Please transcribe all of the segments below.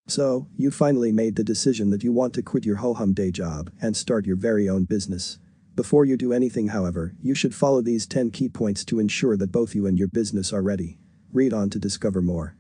So, you finally made the decision that you want to quit your ho-hum day job and start your very own business. Before you do anything, however, you should follow these 10 key points to ensure that both you and your business are ready. Read on to discover more.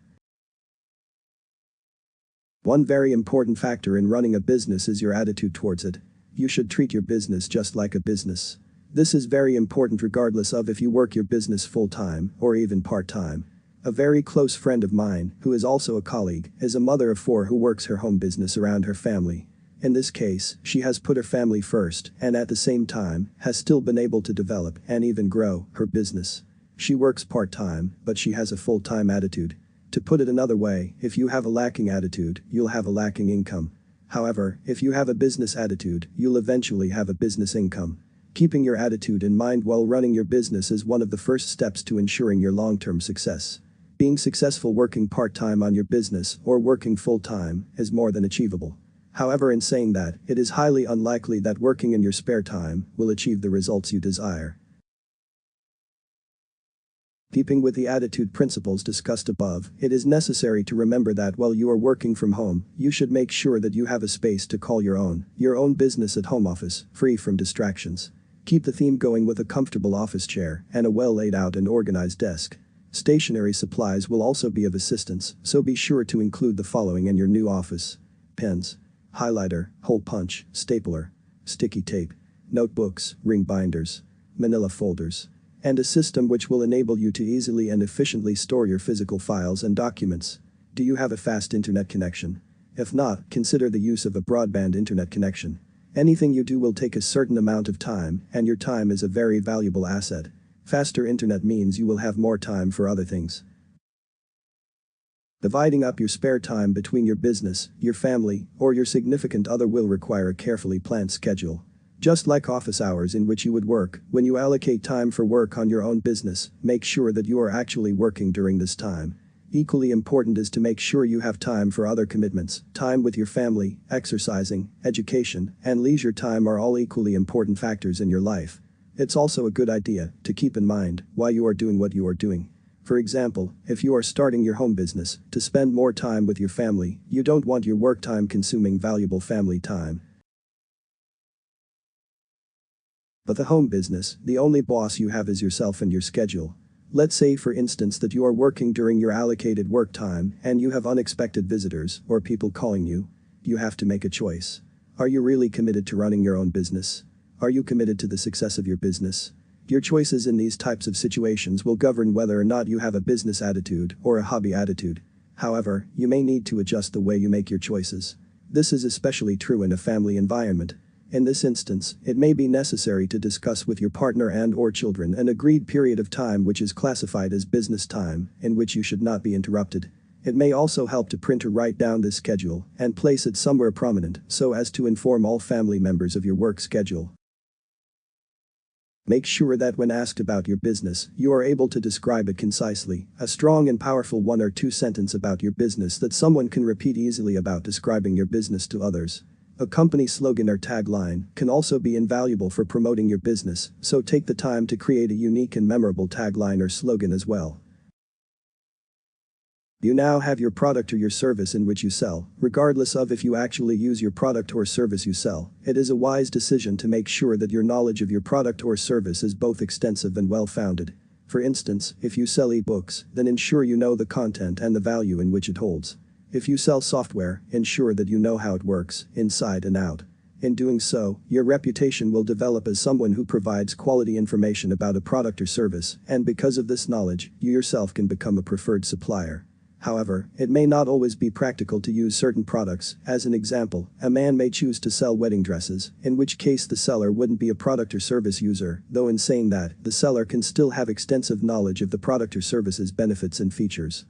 One very important factor in running a business is your attitude towards it. You should treat your business just like a business. This is very important regardless of if you work your business full-time or even part-time. A very close friend of mine, who is also a colleague, is a mother of 4 who works her home business around her family. In this case, she has put her family first and at the same time has still been able to develop and even grow her business. She works part-time, but she has a full-time attitude. To put it another way, if you have a lacking attitude, you'll have a lacking income. However, if you have a business attitude, you'll eventually have a business income. Keeping your attitude in mind while running your business is one of the first steps to ensuring your long-term success. Being successful working part-time on your business or working full-time is more than achievable. However, in saying that, it is highly unlikely that working in your spare time will achieve the results you desire. Keeping with the attitude principles discussed above, it is necessary to remember that while you are working from home, you should make sure that you have a space to call your own business at home office, free from distractions. Keep the theme going with a comfortable office chair and a well laid out and organized desk. Stationery supplies will also be of assistance, so be sure to include the following in your new office: pens, highlighter, hole punch, stapler, sticky tape, notebooks, ring binders, manila folders, and a system which will enable you to easily and efficiently store your physical files and documents. Do you have a fast internet connection? If not, consider the use of a broadband internet connection. Anything you do will take a certain amount of time, and your time is a very valuable asset. Faster internet means you will have more time for other things. Dividing up your spare time between your business, your family, or your significant other will require a carefully planned schedule. Just like office hours in which you would work, when you allocate time for work on your own business, make sure that you are actually working during this time. Equally important is to make sure you have time for other commitments. Time with your family, exercising, education, and leisure time are all equally important factors in your life. It's also a good idea to keep in mind why you are doing what you are doing. For example, if you are starting your home business to spend more time with your family, you don't want your work time consuming valuable family time. But the home business, the only boss you have is yourself and your schedule. Let's say, for instance, that you are working during your allocated work time and you have unexpected visitors or people calling you. You have to make a choice. Are you really committed to running your own business? Are you committed to the success of your business? Your choices in these types of situations will govern whether or not you have a business attitude or a hobby attitude. However, you may need to adjust the way you make your choices. This is especially true in a family environment. In this instance, it may be necessary to discuss with your partner and/or children an agreed period of time which is classified as business time, in which you should not be interrupted. It may also help to print or write down this schedule and place it somewhere prominent so as to inform all family members of your work schedule. Make sure that when asked about your business, you are able to describe it concisely, a strong and powerful 1 or 2 sentence about your business that someone can repeat easily about describing your business to others. A company slogan or tagline can also be invaluable for promoting your business, so take the time to create a unique and memorable tagline or slogan as well. You now have your product or your service in which you sell. Regardless of if you actually use your product or service you sell, it is a wise decision to make sure that your knowledge of your product or service is both extensive and well-founded. For instance, if you sell e-books, then ensure you know the content and the value in which it holds. If you sell software, ensure that you know how it works, inside and out. In doing so, your reputation will develop as someone who provides quality information about a product or service, and because of this knowledge, you yourself can become a preferred supplier. However, it may not always be practical to use certain products. As an example, a man may choose to sell wedding dresses, in which case the seller wouldn't be a product or service user, though in saying that, the seller can still have extensive knowledge of the product or service's benefits and features.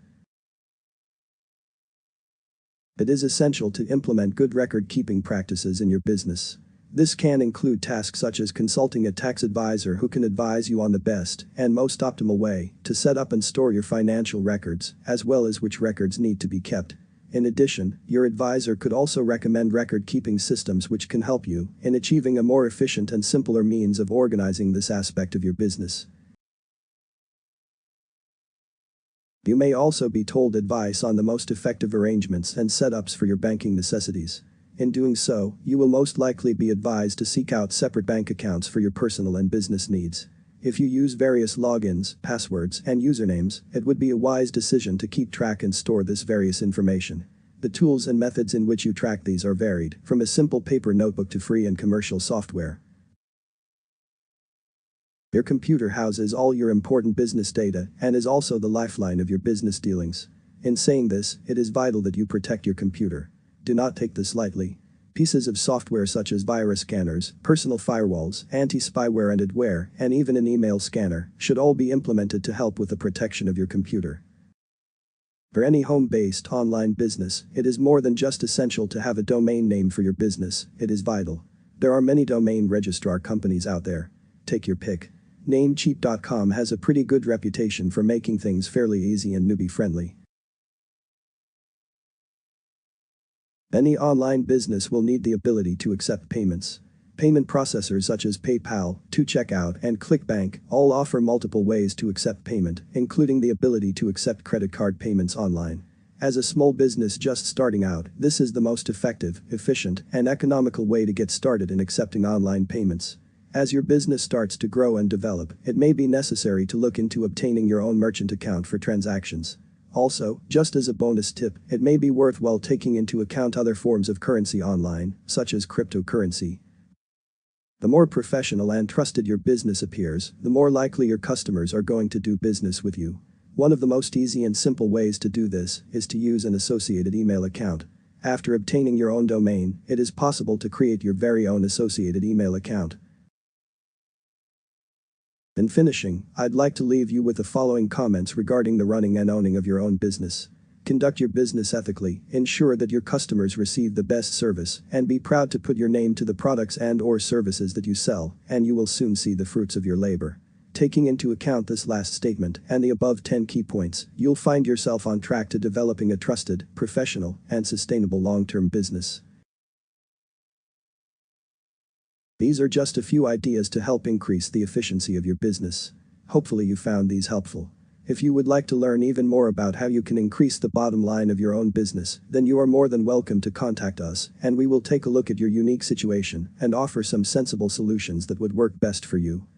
It is essential to implement good record-keeping practices in your business. This can include tasks such as consulting a tax advisor who can advise you on the best and most optimal way to set up and store your financial records, as well as which records need to be kept. In addition, your advisor could also recommend record-keeping systems which can help you in achieving a more efficient and simpler means of organizing this aspect of your business. You may also be told advice on the most effective arrangements and setups for your banking necessities. In doing so, you will most likely be advised to seek out separate bank accounts for your personal and business needs. If you use various logins, passwords, and usernames, it would be a wise decision to keep track and store this various information. The tools and methods in which you track these are varied, from a simple paper notebook to free and commercial software. Your computer houses all your important business data and is also the lifeline of your business dealings. In saying this, it is vital that you protect your computer. Do not take this lightly. Pieces of software such as virus scanners, personal firewalls, anti-spyware and adware, and even an email scanner should all be implemented to help with the protection of your computer. For any home-based online business, it is more than just essential to have a domain name for your business, it is vital. There are many domain registrar companies out there. Take your pick. Namecheap.com has a pretty good reputation for making things fairly easy and newbie-friendly. Any online business will need the ability to accept payments. Payment processors such as PayPal, 2Checkout, and ClickBank all offer multiple ways to accept payment, including the ability to accept credit card payments online. As a small business just starting out, this is the most effective, efficient, and economical way to get started in accepting online payments. As your business starts to grow and develop, it may be necessary to look into obtaining your own merchant account for transactions. Also, just as a bonus tip, it may be worthwhile taking into account other forms of currency online, such as cryptocurrency. The more professional and trusted your business appears, the more likely your customers are going to do business with you. One of the most easy and simple ways to do this is to use an associated email account. After obtaining your own domain, it is possible to create your very own associated email account. In finishing, I'd like to leave you with the following comments regarding the running and owning of your own business. Conduct your business ethically, ensure that your customers receive the best service, and be proud to put your name to the products and/or services that you sell, and you will soon see the fruits of your labor. Taking into account this last statement and the above 10 key points, you'll find yourself on track to developing a trusted, professional, and sustainable long-term business. These are just a few ideas to help increase the efficiency of your business. Hopefully you found these helpful. If you would like to learn even more about how you can increase the bottom line of your own business, then you are more than welcome to contact us, and we will take a look at your unique situation and offer some sensible solutions that would work best for you.